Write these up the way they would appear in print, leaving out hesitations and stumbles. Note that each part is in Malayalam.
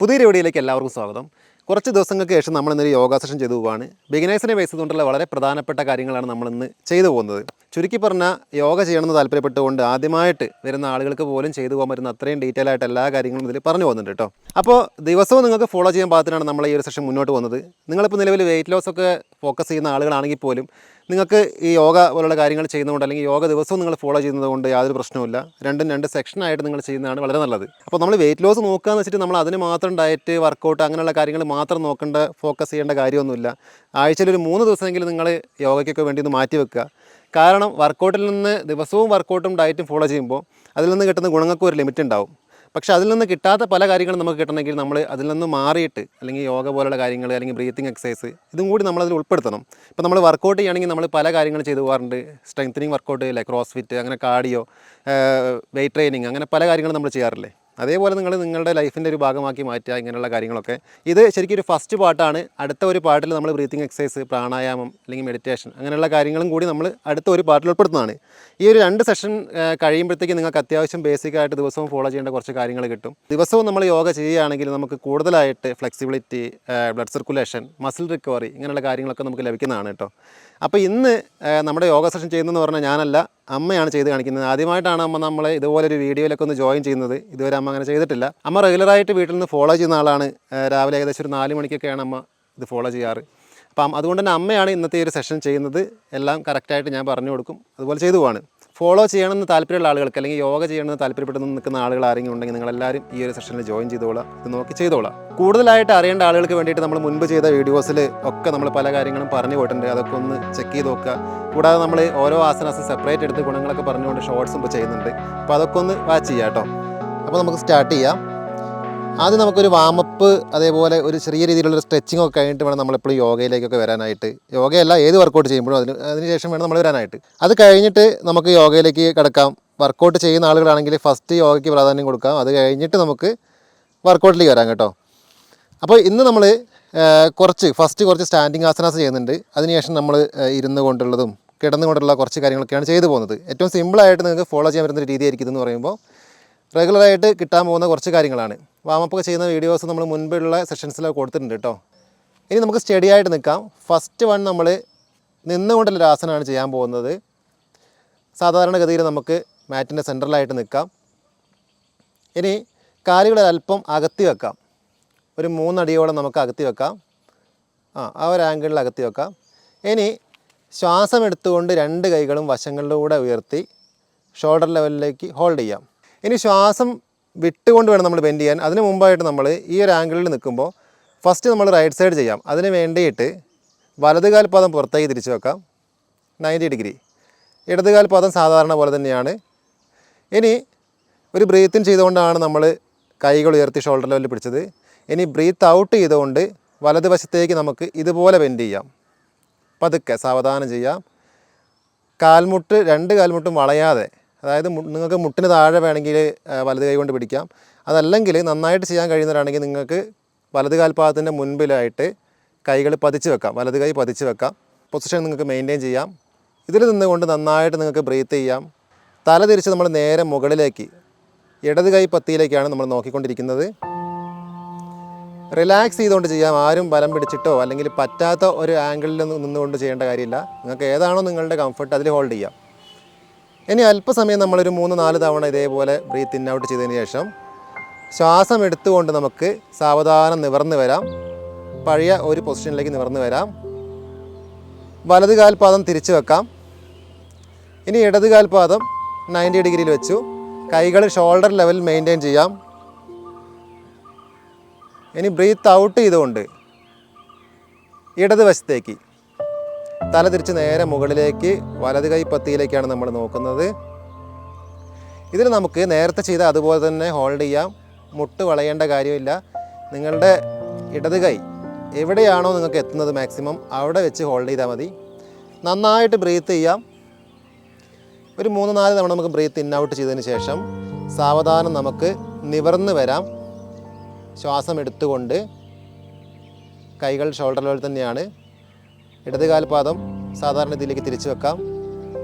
പുതിയൊരു വീഡിയോയിലേക്ക് എല്ലാവർക്കും സ്വാഗതം. കുറച്ച് ദിവസങ്ങൾക്ക് ശേഷം നമ്മൾ ഇന്നൊരു യോഗ സെഷൻ ചെയ്തു പോവുകയാണ്. ബിഗിനേഴ്സിനെ ബേസ് ചെയ്തുകൊണ്ടുള്ള വളരെ പ്രധാനപ്പെട്ട കാര്യങ്ങളാണ് നമ്മളിന്ന് ചെയ്തു പോകുന്നത്. ചുരുക്കി പറഞ്ഞാൽ യോഗ ചെയ്യണമെന്ന് താല്പര്യപ്പെട്ടുകൊണ്ട് ആദ്യമായിട്ട് വരുന്ന ആളുകൾക്ക് പോലും ചെയ്തു പോകാൻ പറ്റുന്ന അത്രയും ഡീറ്റെയിൽ ആയിട്ട് എല്ലാ കാര്യങ്ങളും ഇതിൽ പറഞ്ഞു പോകുന്നുണ്ട് കേട്ടോ. അപ്പോൾ ദിവസവും നിങ്ങൾക്ക് ഫോളോ ചെയ്യാൻ പാകത്തിനാണ് നമ്മൾ ഈ ഒരു സെഷൻ മുന്നോട്ട് പോകുന്നത്. നിങ്ങളിപ്പോൾ നിലവിൽ വെയിറ്റ് ലോസ് ഒക്കെ ഫോക്കസ് ചെയ്യുന്ന ആളുകളാണെങ്കിൽ പോലും നിങ്ങൾക്ക് ഈ യോഗ പോലുള്ള കാര്യങ്ങൾ ചെയ്യുന്നതുകൊണ്ട് അല്ലെങ്കിൽ യോഗ ദിവസവും നിങ്ങൾ ഫോളോ ചെയ്യുന്നത് കൊണ്ട് യാതൊരു പ്രശ്നവുമില്ല. രണ്ട് സെക്ഷനായിട്ട് നിങ്ങൾ ചെയ്യുന്നതാണ് വളരെ നല്ലത്. അപ്പോൾ നമ്മൾ വെയിറ്റ് ലോസ് നോക്കുകയെന്ന് വെച്ചിട്ട് നമ്മൾ അതിന് മാത്രം ഡയറ്റ് വർക്കൗട്ട് അങ്ങനെയുള്ള കാര്യങ്ങൾ മാത്രം ഫോക്കസ് ചെയ്യേണ്ട കാര്യമൊന്നുമില്ല. ആഴ്ചയിൽ ഒരു 3 ദിവസമെങ്കിലും നിങ്ങൾ യോഗയ്ക്കൊക്കെ വേണ്ടി ഒന്ന് മാറ്റി വെക്കുക. കാരണം വർക്കൗട്ടിൽ നിന്ന് ദിവസവും വർക്കൗട്ടും ഡയറ്റും ഫോളോ ചെയ്യുമ്പോൾ അതിൽ നിന്ന് കിട്ടുന്ന ഗുണങ്ങൾക്ക് ഒരു ലിമിറ്റ് ഉണ്ടാവും. പക്ഷേ അതിൽ നിന്ന് കിട്ടാത്ത പല കാര്യങ്ങളും നമുക്ക് കിട്ടണമെങ്കിൽ നമ്മൾ അതിൽ നിന്ന് മാറിയിട്ട് അല്ലെങ്കിൽ യോഗ പോലുള്ള കാര്യങ്ങൾ അല്ലെങ്കിൽ ബ്രീത്തിങ് എക്സസൈസ് ഇതും കൂടി നമ്മളതിൽ ഉൾപ്പെടുത്തണം. ഇപ്പോൾ നമ്മൾ വർക്കൗട്ട് ചെയ്യുകയാണെങ്കിൽ നമ്മൾ പല കാര്യങ്ങൾ ചെയ്തു പോകാറുണ്ട്. സ്ട്രെങ്തനിങ് വർക്കൗട്ട് ഇല്ലേ, ക്രോസ് ഫിറ്റ്, അങ്ങനെ കാർഡിയോ, വെയിറ്റ് ട്രെയിനിങ്, അങ്ങനെ പല കാര്യങ്ങളും നമ്മൾ ചെയ്യാറില്ലേ. അതേപോലെ നിങ്ങളുടെ ലൈഫിൻ്റെ ഒരു ഭാഗമാക്കി മാറ്റുക ഇങ്ങനെയുള്ള കാര്യങ്ങളൊക്കെ. ഇത് ശരിക്കും ഒരു ഫസ്റ്റ് പാർട്ടാണ്. അടുത്ത ഒരു പാർട്ടിൽ നമ്മൾ ബ്രീത്തിങ് എക്സസൈസ്, പ്രാണായാമം അല്ലെങ്കിൽ മെഡിറ്റേഷൻ അങ്ങനെയുള്ള കാര്യങ്ങളും കൂടി നമ്മൾ അടുത്ത ഒരു പാർട്ടിൽ ഉൾപ്പെടുത്തുന്നതാണ്. ഈ ഒരു 2 സെഷൻ കഴിയുമ്പോഴത്തേക്ക് നിങ്ങൾക്ക് അത്യാവശ്യം ബേസിക്കായിട്ട് ദിവസവും ഫോളോ ചെയ്യേണ്ട കുറച്ച് കാര്യങ്ങൾ കിട്ടും. ദിവസവും നമ്മൾ യോഗ ചെയ്യുകയാണെങ്കിൽ നമുക്ക് കൂടുതലായിട്ട് flexibility, blood circulation, muscle recovery ഇങ്ങനെയുള്ള കാര്യങ്ങളൊക്കെ നമുക്ക് ലഭിക്കുന്നതാണ് കേട്ടോ. അപ്പോൾ ഇന്ന് നമ്മുടെ യോഗ സെഷൻ ചെയ്യുന്നതെന്ന് പറഞ്ഞാൽ ഞാനല്ല, അമ്മയാണ് ചെയ്ത് കാണിക്കുന്നത്. ആദ്യമായിട്ടാണ് അമ്മ നമ്മളെ ഇതുപോലൊരു വീഡിയോയിലൊക്കെ ഒന്ന് ജോയിൻ ചെയ്യുന്നത്. ഇതുവരെ അമ്മ അങ്ങനെ ചെയ്തിട്ടില്ല. അമ്മ റെഗുലറായിട്ട് വീട്ടിൽ നിന്ന് ഫോളോ ചെയ്യുന്ന ആളാണ്. രാവിലെ ഏകദേശം ഒരു 4 മണിക്കൊക്കെയാണ് അമ്മ ഇത് ഫോളോ ചെയ്യാറ്. അപ്പം അതുകൊണ്ട് തന്നെ അമ്മയാണ് ഇന്നത്തെ ഒരു സെഷൻ ചെയ്യുന്നത്. എല്ലാം കറക്റ്റായിട്ട് ഞാൻ പറഞ്ഞു കൊടുക്കും, അതുപോലെ ചെയ്തു പോവാണ്. ഫോളോ ചെയ്യണമെന്ന് താല്പര്യമുള്ള ആളുകൾക്ക് അല്ലെങ്കിൽ യോഗ ചെയ്യണമെന്ന് താല്പര്യപ്പെട്ട് നിൽക്കുന്ന ആളുകൾ ആരെങ്കിലും ഉണ്ടെങ്കിൽ നിങ്ങളെല്ലാവരും ഈ ഒരു സെഷനിൽ ജോയിൻ ചെയ്തോളാം, ഇത് നോക്കി ചെയ്തോളാം. കൂടുതലായിട്ട് അറിയേണ്ട ആളുകൾക്ക് വേണ്ടിയിട്ട് നമ്മൾ മുൻപ് ചെയ്ത വീഡിയോസിൽ ഒക്കെ നമ്മൾ പല കാര്യങ്ങളും പറഞ്ഞു പോയിട്ടുണ്ട്. അതൊക്കെ ഒന്ന് ചെക്ക് ചെയ്ത് നോക്കുക. കൂടാതെ നമ്മൾ ഓരോ ആസനാസും സെപ്പറേറ്റ് എടുത്ത് ഗുണങ്ങളൊക്കെ പറഞ്ഞുകൊണ്ട് ഷോർട്സും ഇപ്പോൾ ചെയ്യുന്നുണ്ട്. അപ്പോൾ അതൊക്കെ ഒന്ന് വാച്ച് ചെയ്യാം കേട്ടോ. അപ്പോൾ നമുക്ക് സ്റ്റാർട്ട് ചെയ്യാം. ആദ്യം നമുക്കൊരു വാമപ്പ്, അതേപോലെ ഒരു ചെറിയ രീതിയിലുള്ളൊരു സ്ട്രെച്ചിങ് ഒക്കെ കഴിഞ്ഞിട്ട് വേണം നമ്മളെപ്പോഴും യോഗയിലേക്കൊക്കെ വരാനായിട്ട്. യോഗയല്ല, ഏത് വർക്കൗട്ട് ചെയ്യുമ്പോഴും അതിനുശേഷം വേണം നമ്മൾ വരാനായിട്ട്. അത് കഴിഞ്ഞിട്ട് നമുക്ക് യോഗയിലേക്ക് കിടക്കാം. വർക്കൗട്ട് ചെയ്യുന്ന ആളുകളാണെങ്കിൽ ഫസ്റ്റ് യോഗയ്ക്ക് പ്രാധാന്യം കൊടുക്കാം. അത് കഴിഞ്ഞിട്ട് നമുക്ക് വർക്കൗട്ടിലേക്ക് വരാം കേട്ടോ. അപ്പോൾ ഇന്ന് നമ്മൾ കുറച്ച് സ്റ്റാൻഡിങ് ആസനാസ് ചെയ്യുന്നുണ്ട്. അതിനുശേഷം നമ്മൾ ഇരുന്ന് കൊണ്ടുള്ളതും കിടന്നുകൊണ്ടുള്ള കുറച്ച് കാര്യങ്ങളൊക്കെയാണ് ചെയ്തു പോകുന്നത്. ഏറ്റവും സിമ്പിളായിട്ട് നിങ്ങൾക്ക് ഫോളോ ചെയ്യാൻ പറ്റുന്ന രീതിയായിരിക്കും ഇതെന്ന് പറയുമ്പോൾ റെഗുലറായിട്ട് കിട്ടാൻ പോകുന്ന കുറച്ച് കാര്യങ്ങളാണ്. വാമപ്പൊക്കെ ചെയ്യുന്ന വീഡിയോസ് നമ്മൾ മുൻപുള്ള സെഷൻസിലൊക്കെ കൊടുത്തിട്ടുണ്ട് കേട്ടോ. ഇനി നമുക്ക് സ്റ്റഡി ആയിട്ട് നിൽക്കാം. ഫസ്റ്റ് വൺ നമ്മൾ നിന്നുകൊണ്ടുള്ളൊരു ആസനമാണ് ചെയ്യാൻ പോകുന്നത്. സാധാരണഗതിയിൽ നമുക്ക് മാറ്റിൻ്റെ സെൻട്രലായിട്ട് നിൽക്കാം. ഇനി കാലുകൾ അല്പം അകത്തി വെക്കാം. ഒരു 3 അടിയോളം നമുക്ക് അകത്തി വെക്കാം. ആ ഒരു ആംഗിളിൽ അകത്തി വെക്കാം. ഇനി ശ്വാസം എടുത്തുകൊണ്ട് 2 കൈകളും വശങ്ങളിലൂടെ ഉയർത്തി ഷോൾഡർ ലെവലിലേക്ക് ഹോൾഡ് ചെയ്യാം. ഇനി ശ്വാസം വിട്ടുകൊണ്ട് വേണം നമ്മൾ ബെൻഡ് ചെയ്യാൻ. അതിന് മുമ്പായിട്ട് നമ്മൾ ഈ ഒരു ആംഗിളിൽ നിൽക്കുമ്പോൾ ഫസ്റ്റ് നമ്മൾ റൈറ്റ് സൈഡ് ചെയ്യാം. അതിന് വേണ്ടിയിട്ട് വലതുകാൽ പാദം പുറത്തേക്ക് തിരിച്ച് വെക്കാം 90 ഡിഗ്രി. ഇടതുകാൽ പാദം സാധാരണ പോലെ തന്നെയാണ്. ഇനി ഒരു ബ്രീത്തിൻ ചെയ്തുകൊണ്ടാണ് നമ്മൾ കൈകൾ ഉയർത്തി ഷോൾഡർ ലെവലിൽ പിടിച്ചത്. ഇനി ബ്രീത്ത് ഔട്ട് ചെയ്തുകൊണ്ട് വലതുവശത്തേക്ക് നമുക്ക് ഇതുപോലെ ബെൻഡ് ചെയ്യാം. പതുക്കെ സാവധാനം ചെയ്യാം. 2 കാൽമുട്ടും വളയാതെ, അതായത് നിങ്ങൾക്ക് മുട്ടിന് താഴെ വേണമെങ്കിൽ വലത് കൈ കൊണ്ട് പിടിക്കാം. അതല്ലെങ്കിൽ നന്നായിട്ട് ചെയ്യാൻ കഴിയുന്നവരാണെങ്കിൽ നിങ്ങൾക്ക് വലത് കാൽപാദത്തിൻ്റെ മുൻപിലായിട്ട് കൈകൾ പതിച്ച് വെക്കാം. വലത് കൈ പതിച്ച് വെക്കാം. പൊസിഷൻ നിങ്ങൾക്ക് മെയിൻറ്റെയിൻ ചെയ്യാം. ഇതിൽ നിന്നുകൊണ്ട് നന്നായിട്ട് നിങ്ങൾക്ക് ബ്രീത്ത് ചെയ്യാം. തല തിരിച്ച് നമ്മൾ നേരെ മുകളിലേക്ക്, ഇടത് കൈ പത്തിയിലേക്കാണ് നമ്മൾ നോക്കിക്കൊണ്ടിരിക്കുന്നത്. റിലാക്സ് ചെയ്തുകൊണ്ട് ചെയ്യാം. ആരും ബലം പിടിച്ചിട്ടോ അല്ലെങ്കിൽ പറ്റാത്ത ഒരു ആംഗിളിൽ നിന്നുകൊണ്ട് ചെയ്യേണ്ട കാര്യമില്ല. നിങ്ങൾക്ക് ഏതാണോ നിങ്ങളുടെ കംഫർട്ട് അതിൽ ഹോൾഡ് ചെയ്യാം. ഇനി അല്പസമയം നമ്മളൊരു 3-4 തവണ ഇതേപോലെ ബ്രീത്ത് ഇൻ ഔട്ട് ചെയ്തതിന് ശേഷം ശ്വാസം എടുത്തുകൊണ്ട് നമുക്ക് സാവധാനം നിവർന്ന് വരാം. പഴയ ഒരു പൊസിഷനിലേക്ക് നിവർന്ന് വരാം. വലത് കാൽപാദം തിരിച്ച് വെക്കാം. ഇനി ഇടത് കാൽപാദം 90 ഡിഗ്രിയിൽ വെച്ചു. കൈകൾ ഷോൾഡർ ലെവൽ മെയിൻറ്റെയിൻ ചെയ്യാം. ഇനി ബ്രീത്ത് ഔട്ട് ചെയ്തുകൊണ്ട് ഇടത് വശത്തേക്ക് തല തിരിച്ച് നേരെ മുകളിലേക്ക് വലത് കൈ പത്തിയിലേക്കാണ് നമ്മൾ നോക്കുന്നത്. ഇതിൽ നമുക്ക് നേരത്തെ ചെയ്ത അതുപോലെ തന്നെ ഹോൾഡ് ചെയ്യാം. മുട്ട് വളയേണ്ട കാര്യമില്ല. നിങ്ങളുടെ ഇടത് കൈ എവിടെയാണോ നിങ്ങൾക്ക് എത്തുന്നത് മാക്സിമം അവിടെ വെച്ച് ഹോൾഡ് ചെയ്താൽ മതി. നന്നായിട്ട് ബ്രീത്ത് ചെയ്യാം. ഒരു 3-4 തവണ നമുക്ക് ബ്രീത്ത് ഇൻ ഔട്ട് ചെയ്തതിന് ശേഷം സാവധാനം നമുക്ക് നിവർന്ന് വരാം. ശ്വാസം എടുത്തുകൊണ്ട് കൈകൾ ഷോൾഡർ ലെവൽ തന്നെയാണ്. ഇടത് കാൽപാദം സാധാരണ ഇതിലേക്ക് തിരിച്ചു വെക്കാം.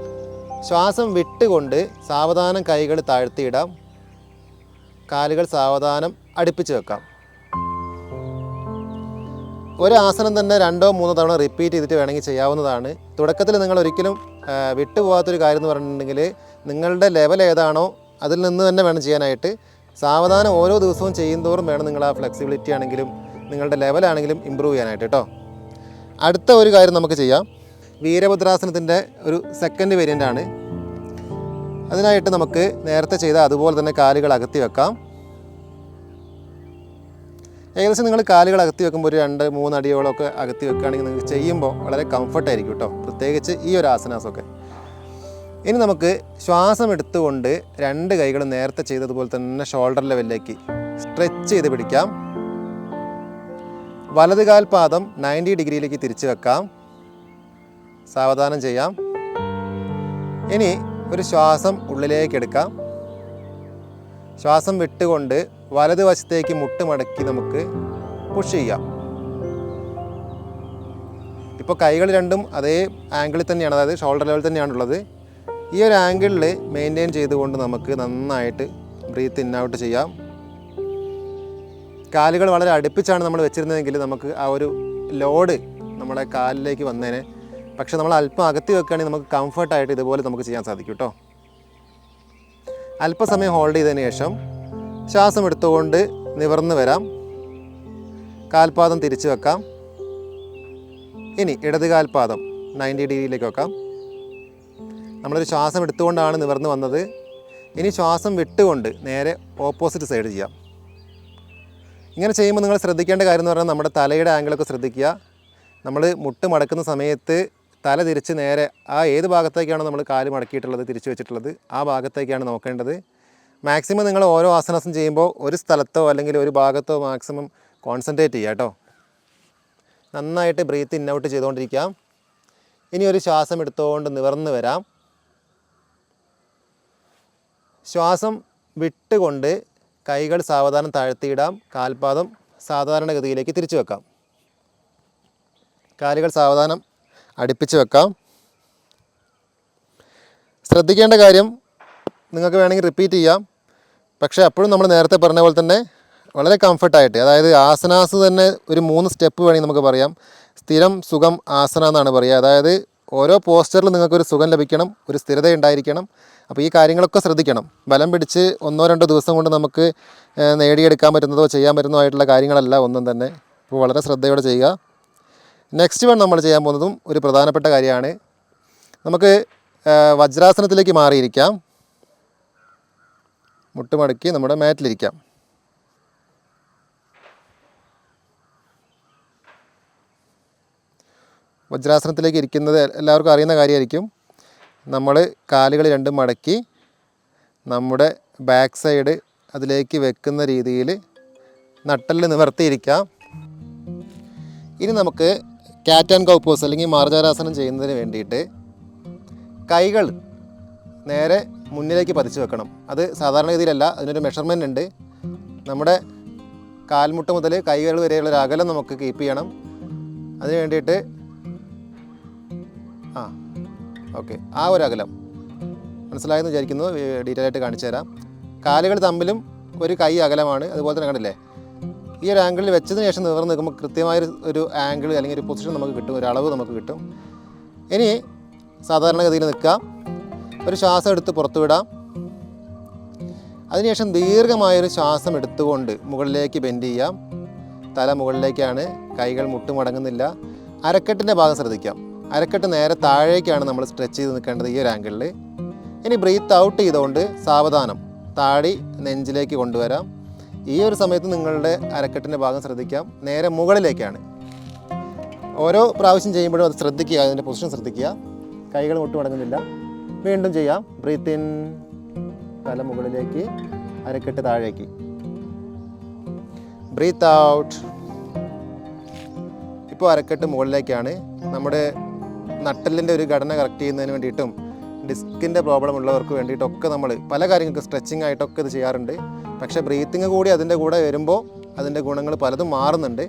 ശ്വാസം വിട്ടുകൊണ്ട് സാവധാനം കൈകൾ താഴ്ത്തിയിടാം. കാലുകൾ സാവധാനം അടുപ്പിച്ച് വെക്കാം. ഒരു ആസനം തന്നെ 2-3 തവണ റിപ്പീറ്റ് ചെയ്തിട്ട് വേണമെങ്കിൽ ചെയ്യാവുന്നതാണ്. തുടക്കത്തിൽ നിങ്ങൾ ഒരിക്കലും വിട്ടുപോകാത്തൊരു കാര്യം എന്ന് പറഞ്ഞിട്ടുണ്ടെങ്കിൽ നിങ്ങളുടെ ലെവൽ ഏതാണോ അതിൽ നിന്ന് തന്നെ വേണം ചെയ്യാനായിട്ട്. സാവധാനം ഓരോ ദിവസവും ചെയ്യുന്തോറും വേണം നിങ്ങൾ ആ ഫ്ലെക്സിബിലിറ്റി ആണെങ്കിലും നിങ്ങളുടെ ലെവലാണെങ്കിലും ഇമ്പ്രൂവ് ചെയ്യാനായിട്ട് കേട്ടോ. അടുത്ത ഒരു കാര്യം നമുക്ക് ചെയ്യാം. വീരഭദ്രാസനത്തിൻ്റെ ഒരു സെക്കൻഡ് വേരിയൻ്റ് ആണ്. അതിനായിട്ട് നമുക്ക് നേരത്തെ ചെയ്ത അതുപോലെ തന്നെ കാലുകൾ അകത്തി വെക്കാം. ഏകദേശം നിങ്ങൾ കാലുകൾ അകത്തി വെക്കുമ്പോൾ ഒരു 2-3 അടിയോളമൊക്കെ അകത്തി വെക്കുകയാണെങ്കിൽ നിങ്ങൾക്ക് ചെയ്യുമ്പോൾ വളരെ കംഫർട്ടായിരിക്കും കേട്ടോ, പ്രത്യേകിച്ച് ഈ ഒരു ആസനാസമൊക്കെ. ഇനി നമുക്ക് ശ്വാസം എടുത്തുകൊണ്ട് 2 കൈകളും നേരത്തെ ചെയ്തതുപോലെ തന്നെ ഷോൾഡർ ലെവലിലേക്ക് സ്ട്രെച്ച് ചെയ്ത് പിടിക്കാം. വലത് കാൽ പാദം 90 ഡിഗ്രിയിലേക്ക് തിരിച്ചു വെക്കാം. സാവധാനം ചെയ്യാം. ഇനി ഒരു ശ്വാസം ഉള്ളിലേക്ക് എടുക്കാം. ശ്വാസം വിട്ടുകൊണ്ട് വലതുവശത്തേക്ക് മുട്ട് മടക്കി നമുക്ക് പുഷ് ചെയ്യാം. ഇപ്പോൾ കൈകൾ രണ്ടും അതേ ആംഗിളിൽ തന്നെയാണ്, അതായത് ഷോൾഡർ ലെവൽ തന്നെയാണുള്ളത്. ഈ ഒരു ആംഗിളിൽ മെയിൻറ്റെയിൻ ചെയ്തുകൊണ്ട് നമുക്ക് നന്നായിട്ട് ബ്രീത്ത് ഇൻ ഔട്ട് ചെയ്യാം. കാലുകൾ വളരെ അടുപ്പിച്ചാണ് നമ്മൾ വെച്ചിരുന്നതെങ്കിൽ നമുക്ക് ആ ഒരു ലോഡ് നമ്മുടെ കാലിലേക്ക് വന്നേനെ. പക്ഷെ നമ്മൾ അല്പം അകത്തി വെക്കുകയാണെങ്കിൽ നമുക്ക് കംഫർട്ടായിട്ട് ഇതുപോലെ നമുക്ക് ചെയ്യാൻ സാധിക്കും കേട്ടോ. അല്പസമയം ഹോൾഡ് ചെയ്തതിന് ശേഷം ശ്വാസം എടുത്തുകൊണ്ട് നിവർന്ന് വരാം. കാൽപാദം തിരിച്ചു വെക്കാം. ഇനി ഇടത് കാൽപാദം 90 ഡിഗ്രിയിലേക്ക് വെക്കാം. നമ്മളൊരു ശ്വാസം എടുത്തുകൊണ്ടാണ് നിവർന്ന് വന്നത്. ഇനി ശ്വാസം വിട്ടുകൊണ്ട് നേരെ ഓപ്പോസിറ്റ് സൈഡ് ചെയ്യാം. ഇങ്ങനെ ചെയ്യുമ്പോൾ നിങ്ങൾ ശ്രദ്ധിക്കേണ്ട കാര്യം എന്ന് പറഞ്ഞാൽ നമ്മുടെ തലയുടെ ആംഗിളൊക്കെ ശ്രദ്ധിക്കുക. നമ്മൾ മുട്ട് മടക്കുന്ന സമയത്ത് തല തിരിച്ച് നേരെ ഏത് ഭാഗത്തേക്കാണോ നമ്മൾ കാല് മടക്കിയിട്ടുള്ളത്, തിരിച്ചു വെച്ചിട്ടുള്ളത്, ആ ഭാഗത്തേക്കാണ് നോക്കേണ്ടത്. മാക്സിമം നിങ്ങൾ ഓരോ ആസനാസം ചെയ്യുമ്പോൾ ഒരു സ്ഥലത്തോ അല്ലെങ്കിൽ ഒരു ഭാഗത്തോ മാക്സിമം കോൺസെൻട്രേറ്റ് ചെയ്യുക കേട്ടോ. നന്നായിട്ട് ബ്രീത്ത് ഇൻ ഔട്ട് ചെയ്തുകൊണ്ടിരിക്കാം. ഇനി ഒരു ശ്വാസം എടുത്തുകൊണ്ട് നിവർന്ന് വരാം. ശ്വാസം വിട്ടുകൊണ്ട് കൈകൾ സാവധാനം താഴ്ത്തിയിടാം. കാൽപാദം സാധാരണഗതിയിലേക്ക് തിരിച്ചു വെക്കാം. കാലുകൾ സാവധാനം അടുപ്പിച്ച് വെക്കാം. ശ്രദ്ധിക്കേണ്ട കാര്യം, നിങ്ങൾക്ക് വേണമെങ്കിൽ റിപ്പീറ്റ് ചെയ്യാം. പക്ഷേ അപ്പോഴും നമ്മൾ നേരത്തെ പറഞ്ഞ പോലെ തന്നെ വളരെ കംഫർട്ടായിട്ട്, അതായത് ആസനാസ് തന്നെ ഒരു 3 സ്റ്റെപ്പ് വേണമെങ്കിൽ നമുക്ക് പറയാം. സ്ഥിരം സുഖം ആസന എന്നാണ് പറയുക. അതായത് ഓരോ പോസ്റ്ററിലും നിങ്ങൾക്കൊരു സുഖം ലഭിക്കണം, ഒരു സ്ഥിരത ഉണ്ടായിരിക്കണം. അപ്പോൾ ഈ കാര്യങ്ങളൊക്കെ ശ്രദ്ധിക്കണം. ബലം പിടിച്ച് 1-2 ദിവസം കൊണ്ട് നമുക്ക് നേടിയെടുക്കാൻ പറ്റുന്നതോ ചെയ്യാൻ പറ്റുന്നതോ ആയിട്ടുള്ള കാര്യങ്ങളല്ല ഒന്നും തന്നെ. അപ്പോൾ വളരെ ശ്രദ്ധയോടെ ചെയ്യുക. നെക്സ്റ്റ് വൺ നമ്മൾ ചെയ്യാൻ പോകുന്നതും ഒരു പ്രധാനപ്പെട്ട കാര്യമാണ്. നമുക്ക് വജ്രാസനത്തിലേക്ക് മാറിയിരിക്കാം. മുട്ടുമടക്കി നമ്മുടെ മാറ്റിലിരിക്കാം. വജ്രാസനത്തിലേക്ക് ഇരിക്കുന്നത് എല്ലാവർക്കും അറിയുന്ന കാര്യമായിരിക്കും. നമ്മൾ കാലുകൾ രണ്ടും മടക്കി നമ്മുടെ ബാക്ക് സൈഡ് അതിലേക്ക് വെക്കുന്ന രീതിയിൽ നട്ടെല്ല് നിവർത്തിയിരിക്കാം. ഇനി നമുക്ക് ക്യാറ്റ് ആൻഡ് കൗ പോസ് അല്ലെങ്കിൽ മാർജാരാസനം ചെയ്യുന്നതിന് വേണ്ടിയിട്ട് കൈകൾ നേരെ മുന്നിലേക്ക് പതിച്ച് വെക്കണം. അത് സാധാരണഗതിയിലല്ല, അതിനൊരു മെഷർമെൻ്റ് ഉണ്ട്. നമ്മുടെ കാൽമുട്ട് മുതൽ കൈകൾ വരെയുള്ള ഒരു അകലം നമുക്ക് കീപ്പ് ചെയ്യണം. അതിന് വേണ്ടിയിട്ട് ഓക്കെ, ആ ഒരു അകലം മനസ്സിലായെന്ന് വിചാരിക്കുന്നു. ഡീറ്റെയിൽ ആയിട്ട് കാണിച്ചു തരാം. കാലുകൾ തമ്മിലും ഒരു കൈ അകലമാണ്. അതുപോലെ തന്നെ കണ്ടില്ലേ, ഈ ഒരു ആംഗിളിൽ വെച്ചതിന് ശേഷം നിവർന്ന് നിൽക്കുമ്പോൾ കൃത്യമായൊരു ആംഗിൾ അല്ലെങ്കിൽ ഒരു പൊസിഷൻ നമുക്ക് കിട്ടും, ഒരു അളവ് നമുക്ക് കിട്ടും. ഇനി സാധാരണഗതിയിൽ നിൽക്കാം. ഒരു ശ്വാസം എടുത്ത് പുറത്തു വിടാം. അതിനുശേഷം ദീർഘമായൊരു ശ്വാസം എടുത്തുകൊണ്ട് മുകളിലേക്ക് ബെൻഡ് ചെയ്യാം. തല മുകളിലേക്കാണ്, കൈകൾ മുട്ടുമടങ്ങുന്നില്ല. അരക്കെട്ടിൻ്റെ ഭാഗം ശ്രദ്ധിക്കാം. അരക്കെട്ട് നേരെ താഴേക്കാണ് നമ്മൾ സ്ട്രെച്ച് ചെയ്ത് നിൽക്കേണ്ടത് ഈ ഒരു ആംഗിളിൽ. ഇനി ബ്രീത്ത് ഔട്ട് ചെയ്തുകൊണ്ട് സാവധാനം താടി നെഞ്ചിലേക്ക് കൊണ്ടുവരാം. ഈ ഒരു സമയത്ത് നിങ്ങളുടെ അരക്കെട്ടിൻ്റെ ഭാഗം ശ്രദ്ധിക്കാം, നേരെ മുകളിലേക്കാണ്. ഓരോ പ്രാവശ്യം ചെയ്യുമ്പോഴും അത് ശ്രദ്ധിക്കുക, അതിൻ്റെ പൊസിഷൻ ശ്രദ്ധിക്കുക. കൈകൾ മുട്ടുമടങ്ങുന്നില്ല. വീണ്ടും ചെയ്യാം. ബ്രീത്ത് ഇൻ, തല മുകളിലേക്ക്, അരക്കെട്ട് താഴേക്ക്. Breathe out. ഇപ്പോൾ അരക്കെട്ട് മുകളിലേക്കാണ്. നമ്മുടെ നട്ടെല്ലിൻ്റെ ഒരു ഘടന കറക്റ്റ് ചെയ്യുന്നതിന് വേണ്ടിയിട്ടും ഡിസ്കിൻ്റെ പ്രോബ്ലം ഉള്ളവർക്ക് വേണ്ടിയിട്ടൊക്കെ നമ്മൾ പല കാര്യങ്ങൾക്ക് സ്ട്രെച്ചിങ് ആയിട്ടൊക്കെ ഇത് ചെയ്യാറുണ്ട്. പക്ഷേ ബ്രീത്തിങ് കൂടി അതിൻ്റെ കൂടെ വരുമ്പോൾ അതിൻ്റെ ഗുണങ്ങൾ പലതും മാറുന്നുണ്ട്.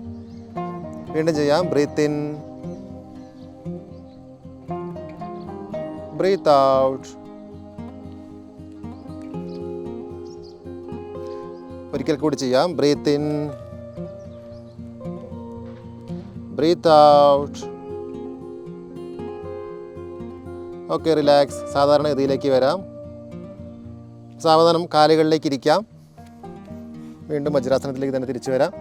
വീണ്ടും ചെയ്യാം. Breathe in, breathe out. ഒരിക്കൽ കൂടി ചെയ്യാം. Breathe in, breathe out. Okay, relax. സാധാരണ ഗതിയിലേക്ക് വരാം. സാവധാനം കാലുകളിലേക്ക് ഇരിക്കാം. വീണ്ടും വജ്രാസനത്തിലേക്ക് തന്നെ തിരിച്ചു വരാം.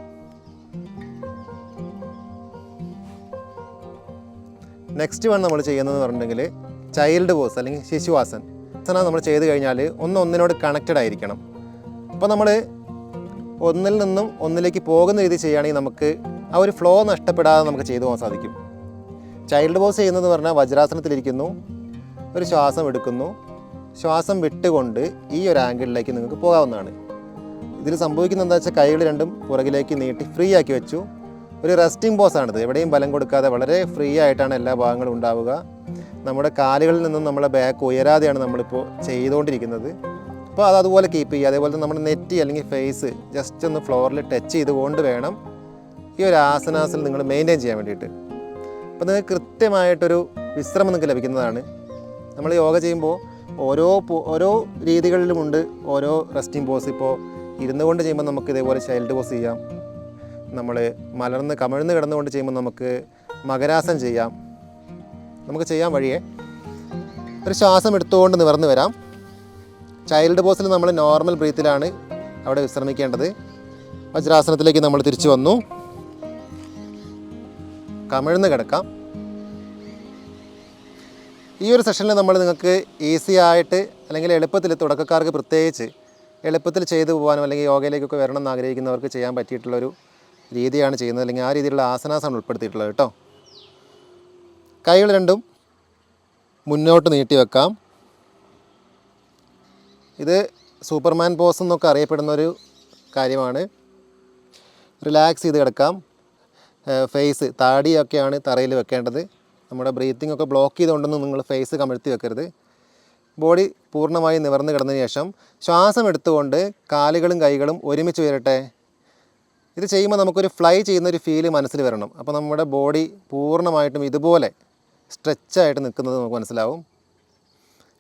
നെക്സ്റ്റ് വൺ നമ്മൾ ചെയ്യുന്നതെന്ന് പറഞ്ഞിട്ടുണ്ടെങ്കിൽ ചൈൽഡ് പോസ് അല്ലെങ്കിൽ ശിശുവാസൻ. നമ്മൾ ചെയ്ത് കഴിഞ്ഞാൽ ഒന്നിനോട് കണക്റ്റഡ് ആയിരിക്കണം. അപ്പോൾ നമ്മൾ ഒന്നിൽ നിന്നും ഒന്നിലേക്ക് പോകുന്ന രീതി ചെയ്യുകയാണെങ്കിൽ നമുക്ക് ആ ഒരു ഫ്ലോ നഷ്ടപ്പെടാതെ നമുക്ക് ചെയ്തു പോകാൻ സാധിക്കും. ചൈൽഡ് പോസ് ചെയ്യുന്നതെന്ന് പറഞ്ഞാൽ വജ്രാസനത്തിലിരിക്കുന്നു, ഒരു ശ്വാസം എടുക്കുന്നു, ശ്വാസം വിട്ടുകൊണ്ട് ഈ ഒരു ആംഗിളിലേക്ക് നിങ്ങൾക്ക് പോകാവുന്നതാണ്. ഇതിൽ സംഭവിക്കുന്നത് എന്താ വെച്ചാൽ കൈകൾ രണ്ടും പുറകിലേക്ക് നീട്ടി ഫ്രീ ആക്കി വെച്ചു. ഒരു റെസ്റ്റിംഗ് പോസാണിത്. എവിടെയും ബലം കൊടുക്കാതെ വളരെ ഫ്രീ ആയിട്ടാണ് എല്ലാ ഭാഗങ്ങളും ഉണ്ടാവുക. നമ്മുടെ കാലുകളിൽ നിന്നും നമ്മളെ ബാക്ക് ഉയരാതെയാണ് നമ്മളിപ്പോൾ ചെയ്തുകൊണ്ടിരിക്കുന്നത്. അപ്പോൾ അതുപോലെ കീപ്പ് ചെയ്യുക. അതേപോലെ തന്നെ നമ്മുടെ നെറ്റി അല്ലെങ്കിൽ ഫേസ് ജസ്റ്റ് ഒന്ന് ഫ്ലോറിൽ ടച്ച് ചെയ്തുകൊണ്ട് വേണം ഈ ഒരു ആസനാസിൽ നിങ്ങൾ മെയിൻറ്റെയിൻ ചെയ്യാൻ വേണ്ടിയിട്ട്. അപ്പോൾ നിങ്ങൾക്ക് കൃത്യമായിട്ടൊരു വിശ്രമം നിങ്ങൾക്ക് ലഭിക്കുന്നതാണ്. നമ്മൾ യോഗ ചെയ്യുമ്പോൾ ഓരോ രീതികളിലുമുണ്ട് ഓരോ റെസ്റ്റിംഗ് പോസ്. ഇപ്പോൾ ഇരുന്നു കൊണ്ട് ചെയ്യുമ്പോൾ നമുക്ക് ഇതേപോലെ ചൈൽഡ് പോസ് ചെയ്യാം. നമ്മൾ കമിഴ്ന്ന് കിടന്നുകൊണ്ട് ചെയ്യുമ്പോൾ നമുക്ക് മകരാസനം ചെയ്യാം. നമുക്ക് ചെയ്യാൻ വഴിയേ ഒരു ശ്വാസം എടുത്തുകൊണ്ട് നിവർന്ന് വരാം. ചൈൽഡ് പോസിൽ നമ്മൾ നോർമൽ ബ്രീത്തിലാണ് അവിടെ വിശ്രമിക്കേണ്ടത്. വജ്രാസനത്തിലേക്ക് നമ്മൾ തിരിച്ചു വന്നു. കമിഴ്ന്ന് കിടക്കാം. ഈ ഒരു സെഷനിൽ നിങ്ങൾക്ക് ഈസി ആയിട്ട് അല്ലെങ്കിൽ എളുപ്പത്തിൽ, തുടക്കക്കാർക്ക് പ്രത്യേകിച്ച് എളുപ്പത്തിൽ ചെയ്തു പോകാനും അല്ലെങ്കിൽ യോഗയിലേക്കൊക്കെ വരണം എന്ന് ആഗ്രഹിക്കുന്നവർക്ക് ചെയ്യാൻ പറ്റിയിട്ടുള്ളൊരു രീതിയാണ് ചെയ്യുന്നത്. അല്ലെങ്കിൽ ആ രീതിയിലുള്ള ആസനാസാണ് ഉൾപ്പെടുത്തിയിട്ടുള്ളത് കേട്ടോ. കൈകൾ രണ്ടും മുന്നോട്ട് നീട്ടി വെക്കാം. ഇത് സൂപ്പർമാൻ പോസ് എന്നൊക്കെ അറിയപ്പെടുന്നൊരു കാര്യമാണ്. റിലാക്സ് ചെയ്ത് കിടക്കാം. ഫേസ്, താടിയൊക്കെയാണ് തറയിൽ വെക്കേണ്ടത്. നമ്മുടെ ബ്രീത്തിങ് ഒക്കെ ബ്ലോക്ക് ചെയ്തുകൊണ്ടൊന്നും നിങ്ങൾ ഫേസ് കമിഴ്ത്തി വെക്കരുത്. ബോഡി പൂർണ്ണമായി നിവർന്ന് കിടന്നതിന് ശേഷം ശ്വാസം എടുത്തുകൊണ്ട് കാലുകളും കൈകളും ഒരുമിച്ച് ഉയരട്ടെ. ഇത് ചെയ്യുമ്പോൾ നമുക്കൊരു ഫ്ലൈ ചെയ്യുന്നൊരു ഫീല് മനസ്സിൽ വരണം. അപ്പോൾ നമ്മുടെ ബോഡി പൂർണ്ണമായിട്ടും ഇതുപോലെ സ്ട്രെച്ചായിട്ട് നിൽക്കുന്നത് നമുക്ക് മനസ്സിലാവും.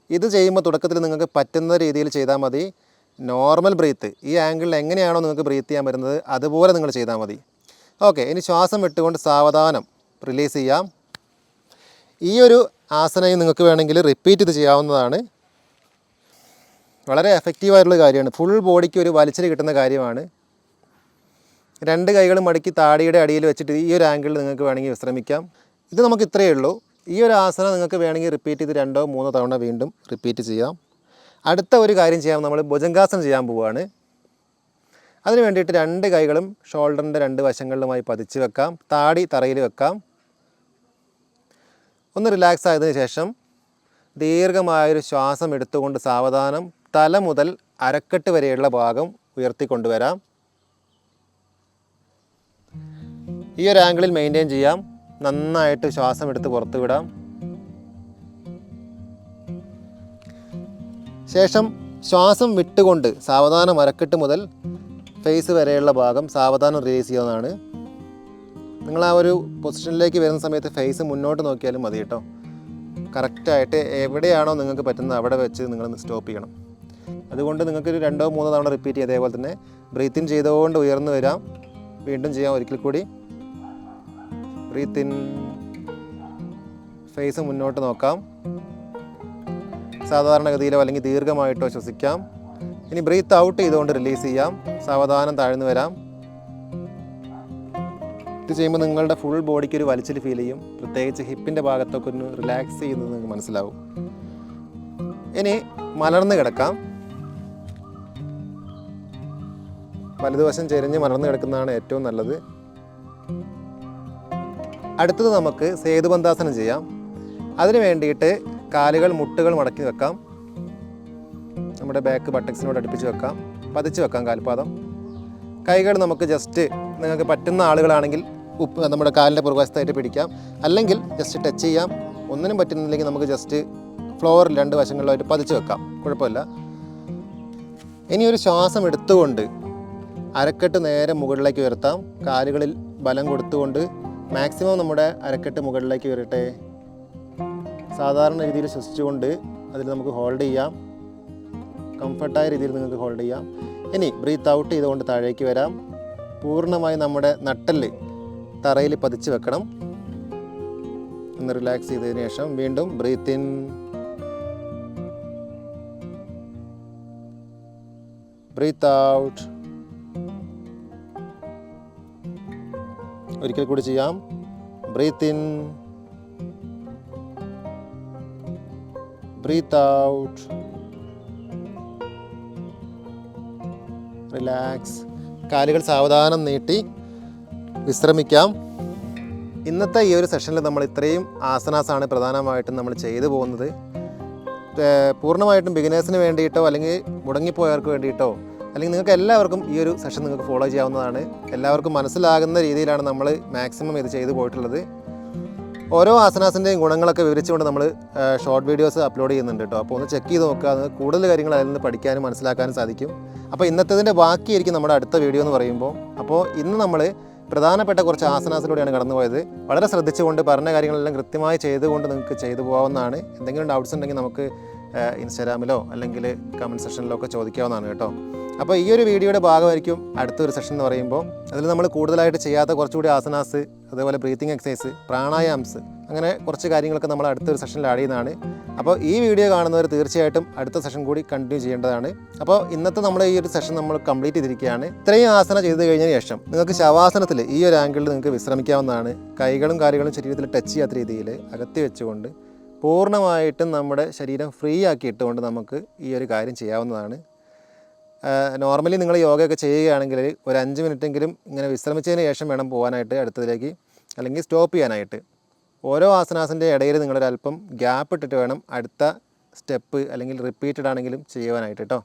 ഇത് ചെയ്യുമ്പോൾ തുടക്കത്തിൽ നിങ്ങൾക്ക് പറ്റുന്ന രീതിയിൽ ചെയ്താൽ മതി. നോർമൽ ബ്രീത്ത്, ഈ ആംഗിളിൽ എങ്ങനെയാണോ നിങ്ങൾക്ക് ബ്രീത്ത് ചെയ്യാൻ പറ്റുന്നത് അതുപോലെ നിങ്ങൾ ചെയ്താൽ മതി. ഓക്കെ, ഇനി ശ്വാസം വിട്ടുകൊണ്ട് സാവധാനം റിലീസ് ചെയ്യാം. ഈ ഒരു ആസനയും നിങ്ങൾക്ക് വേണമെങ്കിൽ റിപ്പീറ്റ് ചെയ്ത് ചെയ്യാവുന്നതാണ്. വളരെ എഫക്റ്റീവായിട്ടുള്ള കാര്യമാണ്. ഫുൾ ബോഡിക്ക് ഒരു വലിച്ചിൽ കിട്ടുന്ന കാര്യമാണ്. രണ്ട് കൈകളും മടക്കി താടിയുടെ അടിയിൽ വെച്ചിട്ട് ഈ ഒരു ആംഗിളിൽ നിങ്ങൾക്ക് വേണമെങ്കിൽ വിശ്രമിക്കാം. ഇത് നമുക്ക് ഇത്രയേ ഉള്ളൂ. ഈ ഒരു ആസനം നിങ്ങൾക്ക് വേണമെങ്കിൽ റിപ്പീറ്റ് ചെയ്ത് 2-3 തവണ വീണ്ടും റിപ്പീറ്റ് ചെയ്യാം. അടുത്ത ഒരു കാര്യം ചെയ്യാം, നമ്മൾ ഭുജംഗാസനം ചെയ്യാൻ പോവുകയാണ്. അതിന് വേണ്ടിയിട്ട് രണ്ട് കൈകളും ഷോൾഡറിൻ്റെ രണ്ട് വശങ്ങളിലുമായി പതിച്ച് വെക്കാം. താടി തറയിൽ വെക്കാം. ഒന്ന് റിലാക്സ് ആയതിനു ശേഷം ദീർഘമായൊരു ശ്വാസം എടുത്തുകൊണ്ട് സാവധാനം തല മുതൽ അരക്കെട്ട് വരെയുള്ള ഭാഗം ഉയർത്തിക്കൊണ്ടുവരാം. ഈ ഒരു ആംഗിളിൽ മെയിൻറ്റെയിൻ ചെയ്യാം. നന്നായിട്ട് ശ്വാസം എടുത്ത് പുറത്തു വിടാം. ശേഷം ശ്വാസം വിട്ടുകൊണ്ട് സാവധാനം അരക്കെട്ട് മുതൽ ഫേസ് വരെയുള്ള ഭാഗം സാവധാനം റിലീസ് ചെയ്യുന്നതാണ്. നിങ്ങൾ ആ ഒരു പൊസിഷനിലേക്ക് വരുന്ന സമയത്ത് ഫേസ് മുന്നോട്ട് നോക്കിയാലും മതി കേട്ടോ. കറക്റ്റായിട്ട് എവിടെയാണോ നിങ്ങൾക്ക് പറ്റുന്നത് അവിടെ വെച്ച് നിങ്ങളൊന്ന് സ്റ്റോപ്പ് ചെയ്യണം. അതുകൊണ്ട് നിങ്ങൾക്കൊരു 2-3 തവണ റിപ്പീറ്റ് ചെയ്യുക. അതേപോലെ തന്നെ ബ്രീത്ത് ഇൻ ചെയ്തുകൊണ്ട് ഉയർന്നു വരാം. വീണ്ടും ചെയ്യാം ഒരിക്കൽ കൂടി. ബ്രീത്ത് ഇൻ, ഫേസ് മുന്നോട്ട് നോക്കാം. സാധാരണഗതിയിലോ അല്ലെങ്കിൽ ദീർഘമായിട്ടോ ശ്വസിക്കാം. ഇനി ബ്രീത്ത് ഔട്ട് ചെയ്തുകൊണ്ട് റിലീസ് ചെയ്യാം. സാവധാനം താഴ്ന്നു വരാം. ഇത് ചെയ്യുമ്പോൾ നിങ്ങളുടെ ഫുൾ ബോഡിക്ക് ഒരു വലിച്ചിൽ ഫീൽ ചെയ്യും. പ്രത്യേകിച്ച് ഹിപ്പിൻ്റെ ഭാഗത്തൊക്കെ ഒന്ന് റിലാക്സ് ചെയ്യുന്നത് നിങ്ങൾക്ക് മനസ്സിലാവും. ഇനി മലർന്ന് കിടക്കാം. വലതുവശം ചെരിഞ്ഞ് മലർന്ന് കിടക്കുന്നതാണ് ഏറ്റവും നല്ലത്. അടുത്തത് നമുക്ക് സേതുബന്ധാസനം ചെയ്യാം. അതിന് വേണ്ടിയിട്ട് കാലുകൾ മുട്ടുകൾ മടക്കി വെക്കാം. നമ്മുടെ ബാക്ക് ബട്ടക്സിനോട് അടുപ്പിച്ച് വെക്കാം. പതിച്ച് വെക്കാം കാൽപാദം. കൈകൾ നമുക്ക് ജസ്റ്റ് നിങ്ങൾക്ക് പറ്റുന്ന ആളുകളാണെങ്കിൽ നമ്മുടെ കാലിൻ്റെ പുറകുവശത്തായിട്ട് പിടിക്കാം. അല്ലെങ്കിൽ ജസ്റ്റ് ടച്ച് ചെയ്യാം. ഒന്നിനും പറ്റുന്നില്ലെങ്കിൽ നമുക്ക് ജസ്റ്റ് ഫ്ലോറിൽ രണ്ട് വശങ്ങളിലായിട്ട് പതിച്ച് വെക്കാം. കുഴപ്പമില്ല. ഇനി ഒരു ശ്വാസം എടുത്തുകൊണ്ട് അരക്കെട്ട് നേരെ മുകളിലേക്ക് ഉയർത്താം. കാലുകളിൽ ബലം കൊടുത്തുകൊണ്ട് മാക്സിമം നമ്മുടെ അരക്കെട്ട് മുകളിലേക്ക് ഉയരട്ടെ. സാധാരണ രീതിയിൽ ശ്വസിച്ചുകൊണ്ട് അതിൽ നമുക്ക് ഹോൾഡ് ചെയ്യാം. കംഫർട്ടായ രീതിയിൽ നിങ്ങൾക്ക് ഹോൾഡ് ചെയ്യാം. ഇനി ബ്രീത്ത് ഔട്ട് ചെയ്തുകൊണ്ട് താഴേക്ക് വരാം. പൂർണ്ണമായി നമ്മുടെ നട്ടെല്ല് തറയിൽ പതിച്ച് വെക്കണം. ഒന്ന് റിലാക്സ് ചെയ്തതിന് ശേഷം വീണ്ടും ബ്രീത്ത് ഇൻ, ബ്രീത്ത് ഔട്ട്. ഒരിക്കൽ കൂടി ചെയ്യാം. Breathe in, breathe out, relax. കാലുകൾ സാവധാനം നീട്ടി വിശ്രമിക്കാം. ഇന്നത്തെ ഈ ഒരു സെഷനിൽ നമ്മൾ ഇത്രയും ആസനാസാണ് പ്രധാനമായിട്ടും നമ്മൾ ചെയ്തു പോകുന്നത്. പൂർണ്ണമായിട്ടും ബിഗിനേഴ്സിന് വേണ്ടിയിട്ടോ അല്ലെങ്കിൽ മുടങ്ങിപ്പോയവർക്ക് വേണ്ടിയിട്ടോ അല്ലെങ്കിൽ നിങ്ങൾക്ക് എല്ലാവർക്കും ഈ ഒരു സെഷൻ നിങ്ങൾക്ക് ഫോളോ ചെയ്യാവുന്നതാണ്. എല്ലാവർക്കും മനസ്സിലാകുന്ന രീതിയിലാണ് നമ്മൾ മാക്സിമം ഇത് ചെയ്തു പോയിട്ടുള്ളത്. ഓരോ ആസനാസിൻ്റെയും ഗുണങ്ങളൊക്കെ വിവരിച്ചുകൊണ്ട് നമ്മൾ ഷോർട്ട് വീഡിയോസ് അപ്ലോഡ് ചെയ്യുന്നുണ്ട് കേട്ടോ. അപ്പോൾ ഒന്ന് ചെക്ക് ചെയ്ത് നോക്കുക. അത് കൂടുതൽ കാര്യങ്ങൾ അതിൽ നിന്ന് പഠിക്കാനും മനസ്സിലാക്കാനും സാധിക്കും. അപ്പോൾ ഇന്നത്തേതിൻ്റെ ബാക്കിയായിരിക്കും നമ്മുടെ അടുത്ത വീഡിയോ എന്ന് പറയുമ്പോൾ. അപ്പോൾ ഇന്ന് നമ്മൾ പ്രധാനപ്പെട്ട കുറച്ച് ആസനാസിലൂടെയാണ് കടന്നുപോയത്. വളരെ ശ്രദ്ധിച്ചുകൊണ്ട് പറഞ്ഞ കാര്യങ്ങളെല്ലാം കൃത്യമായി ചെയ്തുകൊണ്ട് നിങ്ങൾക്ക് ചെയ്തു പോകാവുന്നതാണ്. എന്തെങ്കിലും ഡൗട്ട്സ് ഉണ്ടെങ്കിൽ നമുക്ക് ഇൻസ്റ്റാഗ്രാമിലോ അല്ലെങ്കിൽ കമൻറ്റ് സെക്ഷനിലോ ഒക്കെ ചോദിക്കാവുന്നതാണ് കേട്ടോ. അപ്പോൾ ഈ ഒരു വീഡിയോയുടെ ഭാഗമായിരിക്കും അടുത്തൊരു സെഷൻ എന്ന് പറയുമ്പോൾ. അതിൽ നമ്മൾ കൂടുതലായിട്ട് ചെയ്യാത്ത കുറച്ചുകൂടി ആസനാസ്, അതേപോലെ ബ്രീത്തിങ് എക്സസൈസ്, പ്രാണായാംസ്, അങ്ങനെ കുറച്ച് കാര്യങ്ങളൊക്കെ നമ്മൾ അടുത്തൊരു സെഷനിൽ ആഡ് ചെയ്യുന്നതാണ്. അപ്പോൾ ഈ വീഡിയോ കാണുന്നവർ തീർച്ചയായിട്ടും അടുത്ത സെഷൻ കൂടി കണ്ടിന്യൂ ചെയ്യേണ്ടതാണ്. അപ്പോൾ ഇന്നത്തെ നമ്മുടെ ഈ ഒരു സെഷൻ നമ്മൾ കംപ്ലീറ്റ് ചെയ്തിരിക്കുകയാണ്. ഇത്രയും ആസന ചെയ്ത് കഴിഞ്ഞതിന് ശേഷം നിങ്ങൾക്ക് ശവാസനത്തിൽ ഈ ഒരു ആംഗിളിൽ നിങ്ങൾക്ക് വിശ്രമിക്കാവുന്നതാണ്. കൈകളും കാലുകളും ശരീരത്തിൽ ടച്ച് ചെയ്യാത്ത രീതിയിൽ അകത്തി വെച്ചുകൊണ്ട് പൂർണ്ണമായിട്ടും നമ്മുടെ ശരീരം ഫ്രീ ആക്കി ഇട്ടുകൊണ്ട് നമുക്ക് ഈ ഒരു കാര്യം ചെയ്യാവുന്നതാണ്. നോർമലി നിങ്ങൾ യോഗയൊക്കെ ചെയ്യുകയാണെങ്കിൽ ഒരു 5 മിനിറ്റെങ്കിലും ഇങ്ങനെ വിശ്രമിച്ചതിന് ശേഷം വേണം പോകാനായിട്ട് അടുത്തതിലേക്ക്, അല്ലെങ്കിൽ സ്റ്റോപ്പ് ചെയ്യാനായിട്ട്. ഓരോ ആസനാസിൻ്റെ ഇടയിൽ നിങ്ങളൊരല്പം ഗ്യാപ്പ് ഇട്ടിട്ട് വേണം അടുത്ത സ്റ്റെപ്പ് അല്ലെങ്കിൽ റിപ്പീറ്റഡ് ആണെങ്കിലും ചെയ്യുവാനായിട്ട് കേട്ടോ.